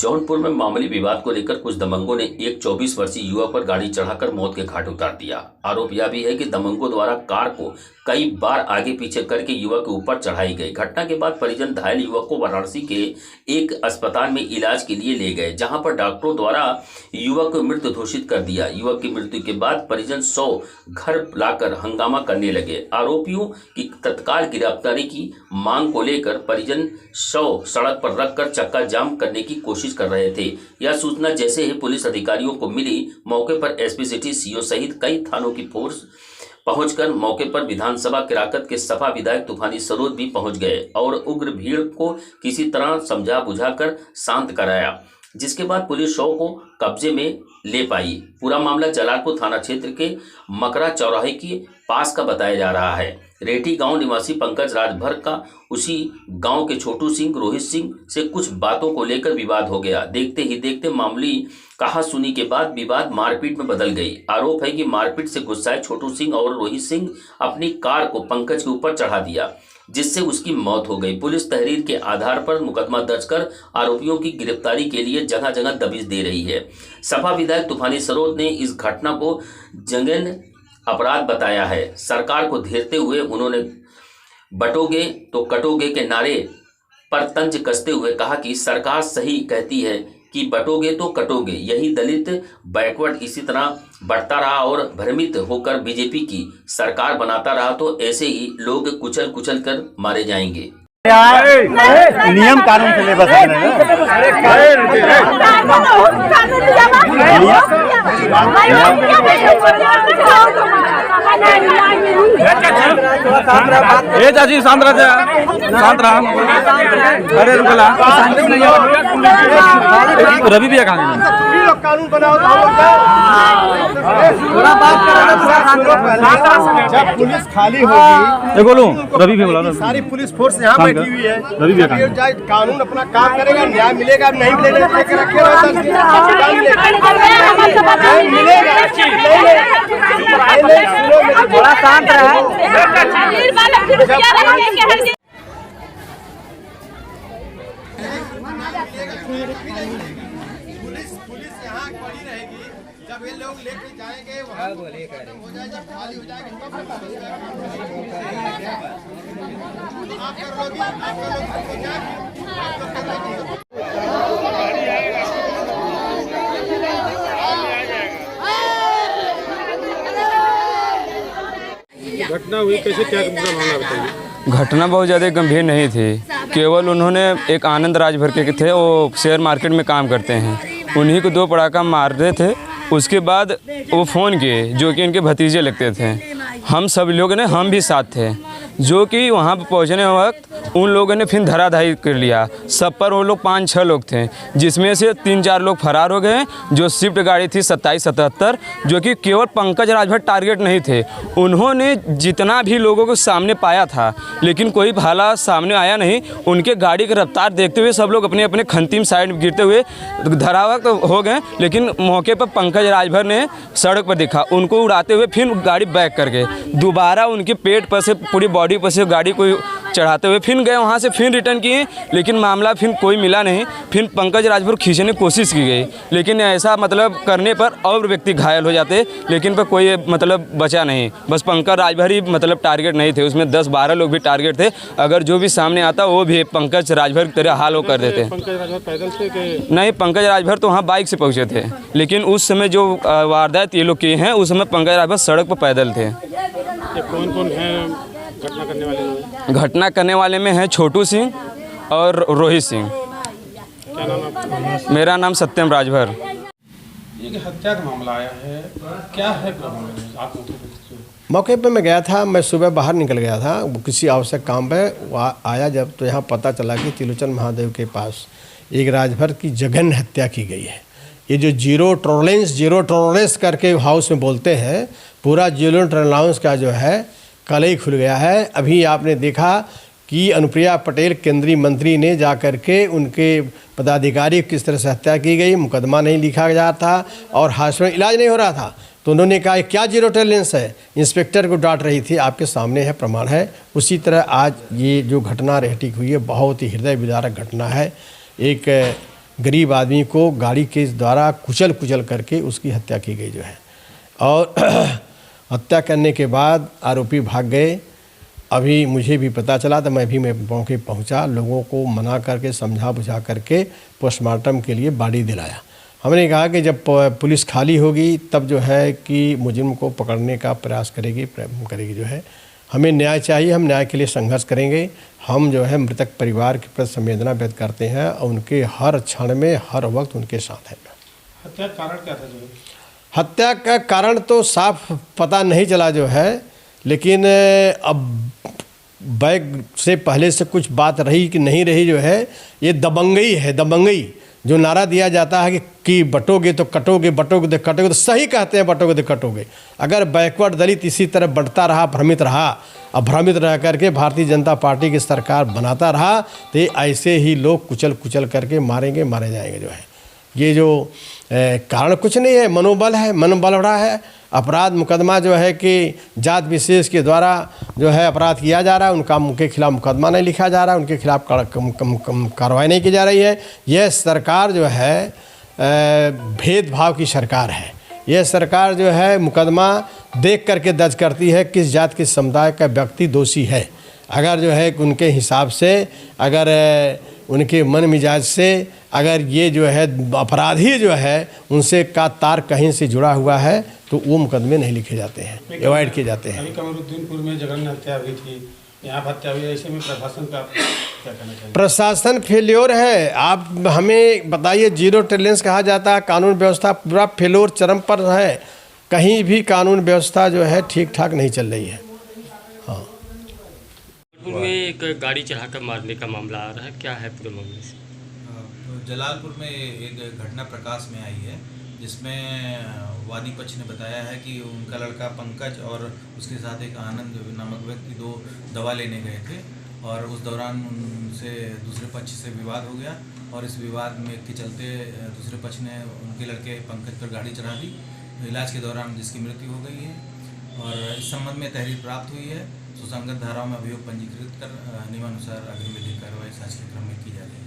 जौनपुर में मामूली विवाद को लेकर कुछ दबंगों ने एक 24 वर्षीय युवक पर गाड़ी चढ़ाकर मौत के घाट उतार दिया। आरोप यह भी है कि दबंगों द्वारा कार को कई बार आगे पीछे करके युवक के ऊपर चढ़ाई गई। घटना के बाद परिजन घायल युवक को वाराणसी के एक अस्पताल में इलाज के लिए ले गए, जहां पर डॉक्टरों द्वारा युवक को मृत घोषित कर दिया। युवक की मृत्यु के बाद परिजन 100 घर लाकर हंगामा करने लगे। आरोपियों की तत्काल गिरफ्तारी की मांग को लेकर परिजन 100 सड़क पर रखकर चक्का जाम करने की कोशिश कर रहे थे। यह सूचना जैसे ही पुलिस अधिकारियों को मिली, मौके पर एसपी सिटी सीओ सहित कई थानों की फोर्स पहुंचकर मौके पर विधानसभा किराकत के सपा विधायक तूफानी सरोज भी पहुंच गए और उग्र भीड़ को किसी तरह समझा बुझाकर शांत कराया, जिसके बाद पुलिस शव को कब्जे में ले पाई। पूरा मामला जलालपुर थाना क्षेत्र के मकरा चौराहे के पास का बताया जा रहा है। रेठी गांव निवासी पंकज राजभर का उसी गांव के छोटू सिंह रोहित सिंह से कुछ बातों को लेकर विवाद हो गया। देखते ही देखते मामूली कहासुनी के बाद विवाद मारपीट में बदल गई। आरोप है कि मारपीट से गुस्साए छोटू सिंह और रोहित सिंह अपनी कार को पंकज के ऊपर चढ़ा दिया, जिससे उसकी मौत हो गई। पुलिस तहरीर के आधार पर मुकदमा दर्ज कर आरोपियों की गिरफ्तारी के लिए जगह जगह दबिश दे रही है। सपा विधायक तूफानी सरोज ने इस घटना को जघन्य अपराध बताया है। सरकार को घेरते हुए उन्होंने बटोगे तो कटोगे के नारे पर तंज कसते हुए कहा कि सरकार सही कहती है कि बटोगे तो कटोगे। यही दलित बैकवर्ड इसी तरह बढ़ता रहा और भ्रमित होकर बीजेपी की सरकार बनाता रहा तो ऐसे ही लोग कुचल कुचल कर मारे जाएंगे। नियम कानून से ले बस ए चाची शांत रहा, शांत रहा। अरे रुकला रवि भैया कहाँ कानून बनाओ थोड़ा बात करो। जब पुलिस खाली होगी, बोलूं रवि भैया बोला, सारी पुलिस फोर्स यहाँ बैठी हुई है। रवि भैया कानून अपना काम करेगा, न्याय मिलेगा, नहीं मिलेगा थोड़ा शांत रहा। पुलिस यहाँ खड़ी रहेगी, जब ये लोग लेके जाएंगे वहाँ हो जाए, जब खाली हो जाएगी तब आप कर लोगी, आप कर घटना हुई कैसे, क्या मामला बताइए। घटना बहुत ज़्यादा गंभीर नहीं थी, केवल उन्होंने एक आनंद राजभर के थे, वो शेयर मार्केट में काम करते हैं, उन्हीं को 2 पटाखा मार रहे थे। उसके बाद वो फ़ोन किए, जो कि इनके भतीजे लगते थे। हम सब लोग ने, हम भी साथ थे, जो कि वहाँ पर पहुँचने वक्त उन लोगों ने फिर धराधारी कर लिया। सब पर वो लोग 5-6 लोग थे, जिसमें से 3-4 लोग फरार हो गए। जो स्विफ्ट गाड़ी थी 2777, जो कि केवल पंकज राजभर टारगेट नहीं थे, उन्होंने जितना भी लोगों को सामने पाया था, लेकिन कोई भाला सामने आया नहीं। उनके गाड़ी की रफ्तार देखते हुए सब लोग अपने अपने खंतिम साइड में गिरते हुए धरावक तो हो गए, लेकिन मौके पर पंकज राजभर ने सड़क पर दिखा, उनको उड़ाते हुए फिर गाड़ी बैक कर गए। दोबारा उनके पेट पर से, पूरी बॉडी पर से गाड़ी को चढ़ाते हुए फिर गए, वहाँ से फिर रिटर्न किए, लेकिन मामला फिर कोई मिला नहीं। फिर पंकज राजभर खींचने की कोशिश की गई, लेकिन ऐसा मतलब करने पर और व्यक्ति घायल हो जाते, लेकिन पर कोई मतलब बचा नहीं। बस पंकज राजभर ही मतलब टारगेट नहीं थे, उसमें 10-12 लोग भी टारगेट थे। अगर जो भी सामने आता वो भी पंकज राजभर की तरह हाल वो कर देते। पंकज राजभर पैदल थे कि नहीं, पंकज राजभर तो वहाँ बाइक से पहुँचे थे, लेकिन उस समय जो वारदात ये लोग किए हैं, उस समय पंकज राजभर सड़क पर पैदल थे। कौन कौन है घटना करने वाले? घटना करने वाले में है छोटू सिंह और रोहित सिंह। क्या नाम आपका? मेरा नाम सत्यम राजभर। ये हत्या का मामला आया है, क्या है आप? मौके पे मैं गया था, मैं सुबह बाहर निकल गया था किसी आवश्यक काम पे, आया जब तो यहाँ पता चला कि त्रिलोचन महादेव के पास एक राजभर की जघन्य हत्या की गई है। ये जो जीरो टॉलरेंस करके हाउस में बोलते हैं, पूरा जीरो टॉलरेंस का जो है कल ही खुल गया है। अभी आपने देखा कि अनुप्रिया पटेल केंद्रीय मंत्री ने जाकर के उनके पदाधिकारी किस तरह से हत्या की गई, मुकदमा नहीं लिखा गया था और हॉस्पिटल इलाज नहीं हो रहा था, तो उन्होंने कहा क्या जीरो टॉलरेंस है, इंस्पेक्टर को डांट रही थी। आपके सामने है, प्रमाण है। उसी तरह आज ये जो घटना रेहटी हुई है, बहुत ही हृदय विदारक घटना है। एक गरीब आदमी को गाड़ी के द्वारा कुचल करके उसकी हत्या की गई जो है। और हत्या करने के बाद आरोपी भाग गए। अभी मुझे भी पता चला तो मैं मौके पहुंचा, लोगों को मना करके समझा बुझा करके पोस्टमार्टम के लिए बॉडी दिलाया। हमने कहा कि जब पुलिस खाली होगी तब जो है कि मुजरिम को पकड़ने का प्रयास करेगी जो है। हमें न्याय चाहिए, हम न्याय के लिए संघर्ष करेंगे। हम जो है मृतक परिवार के प्रति संवेदना व्यक्त करते हैं और उनके हर क्षण में हर वक्त उनके साथ हैं। हत्या का कारण क्या था जो? हत्या का कारण तो साफ पता नहीं चला जो है, लेकिन अब बैग से पहले से कुछ बात रही कि नहीं रही जो है, ये दबंगई है। दबंगई जो नारा दिया जाता है कि बटोगे तो कटोगे, बटोगे तो कटोगे, तो सही कहते हैं बटोगे तो कटोगे। अगर बैकवर्ड दलित इसी तरह बढ़ता रहा, भ्रमित रहा, अब भ्रमित रह करके भारतीय जनता पार्टी की सरकार बनाता रहा तो ऐसे ही लोग कुचल करके मारे जाएंगे जो है। ये जो कारण कुछ नहीं है, मनोबल है, मनोबल बढ़ा है। अपराध मुकदमा जो है कि जात विशेष के द्वारा जो है अपराध किया जा रहा है, उनके खिलाफ मुकदमा नहीं लिखा जा रहा है, उनके खिलाफ कार्रवाई नहीं की जा रही है। यह सरकार जो है भेदभाव की सरकार है। यह सरकार जो है मुकदमा देख करके दर्ज करती है किस जात के समुदाय का व्यक्ति दोषी है। अगर जो है उनके हिसाब से, अगर उनके मन मिजाज से अगर ये जो है अपराधी जो है उनसे का तार कहीं से जुड़ा हुआ है तो वो मुकदमे नहीं लिखे जाते हैं, अवॉइड किए जाते हैं। अभी कमरुद्दीनपुर में जघन्य हत्या हुई थी, यहाँ हत्या हुई, ऐसे में प्रशासन का क्या कहना चाहिए? प्रशासन फेल्योर है। आप हमें बताइए, जीरो टॉलरेंस कहा जाता है, कानून व्यवस्था पूरा फेल्योर चरम पर है। कहीं भी कानून व्यवस्था जो है ठीक ठाक नहीं चल रही है। हाँ, में एक गाड़ी चढ़ाकर मारने का मामला आ रहा है, क्या है पूरे मामले से? तो जलालपुर में एक घटना प्रकाश में आई है, जिसमें वादी पक्ष ने बताया है कि उनका लड़का पंकज और उसके साथ एक आनंद नामक व्यक्ति 2 दवा लेने गए थे और उस दौरान उनसे दूसरे पक्ष से विवाद हो गया और इस विवाद में के चलते दूसरे पक्ष ने उनके लड़के पंकज पर गाड़ी चढ़ा दी। इलाज के दौरान जिसकी मृत्यु हो गई है और इस संबंध में तहरीर प्राप्त हुई है। सुसंगत धाराओं में अभियोग पंजीकृत कर नियमानुसार अग्रिम विधिक कार्रवाई जांच के क्रम में की जा रही है।